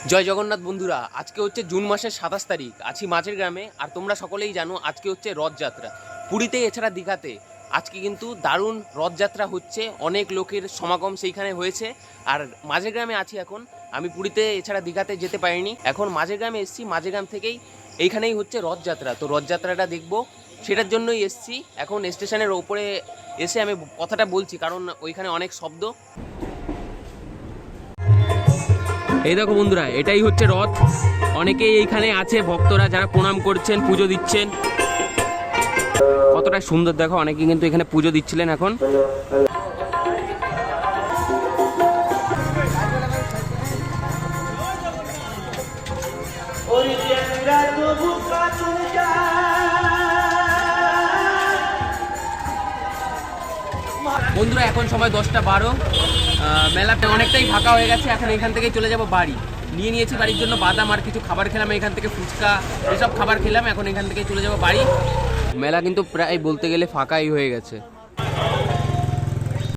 জয় জগন্নাথ বন্ধুরা, আজকে হচ্ছে জুন মাসের 27 তারিখ। আছি মাঝের গ্রামে। আর তোমরা সকলেই জানো আজকে হচ্ছে রথযাত্রা। পুরীতে এছাড়া দীঘাতে আজকে কিন্তু দারুণ রথযাত্রা হচ্ছে, অনেক লোকের সমাগম সেইখানে হয়েছে। আর মাঝের গ্রামে আছি এখন। আমি পুরীতে এছাড়া দীঘাতে যেতে পারিনি, এখন মাঝের গ্রামে এসেছি। মাঝের গ্রাম থেকেই এইখানেই হচ্ছে রথযাত্রা, তো রথযাত্রাটা দেখবো, সেটার জন্যই এসেছি। এখন স্টেশনের ওপরে এসে আমি কথাটা বলছি, কারণ ওইখানে অনেক শব্দ। এই দেখো বন্ধুরা, এটাই হচ্ছে রথ। অনেকেই এইখানে আছে ভক্তরা, যারা প্রণাম করছেন, পুজো দিচ্ছেন। কতটা সুন্দর দেখো, অনেকেই কিন্তু এখানে পুজো দিচ্ছিলেন এখন। বন্ধুরা এখন সময় 10:12। মেলাটা অনেকটাই ফাঁকা হয়ে গেছে। এখন এখান থেকেই চলে যাব বাড়ি। নিয়েছি বাড়ির জন্য বাদাম আর কিছু খাবার খেলাম এখান থেকে, ফুচকা এসব খাবার খেলাম। এখন এখান থেকেই চলে যাব বাড়ি। মেলা কিন্তু প্রায় বলতে গেলে ফাঁকাই হয়ে গেছে।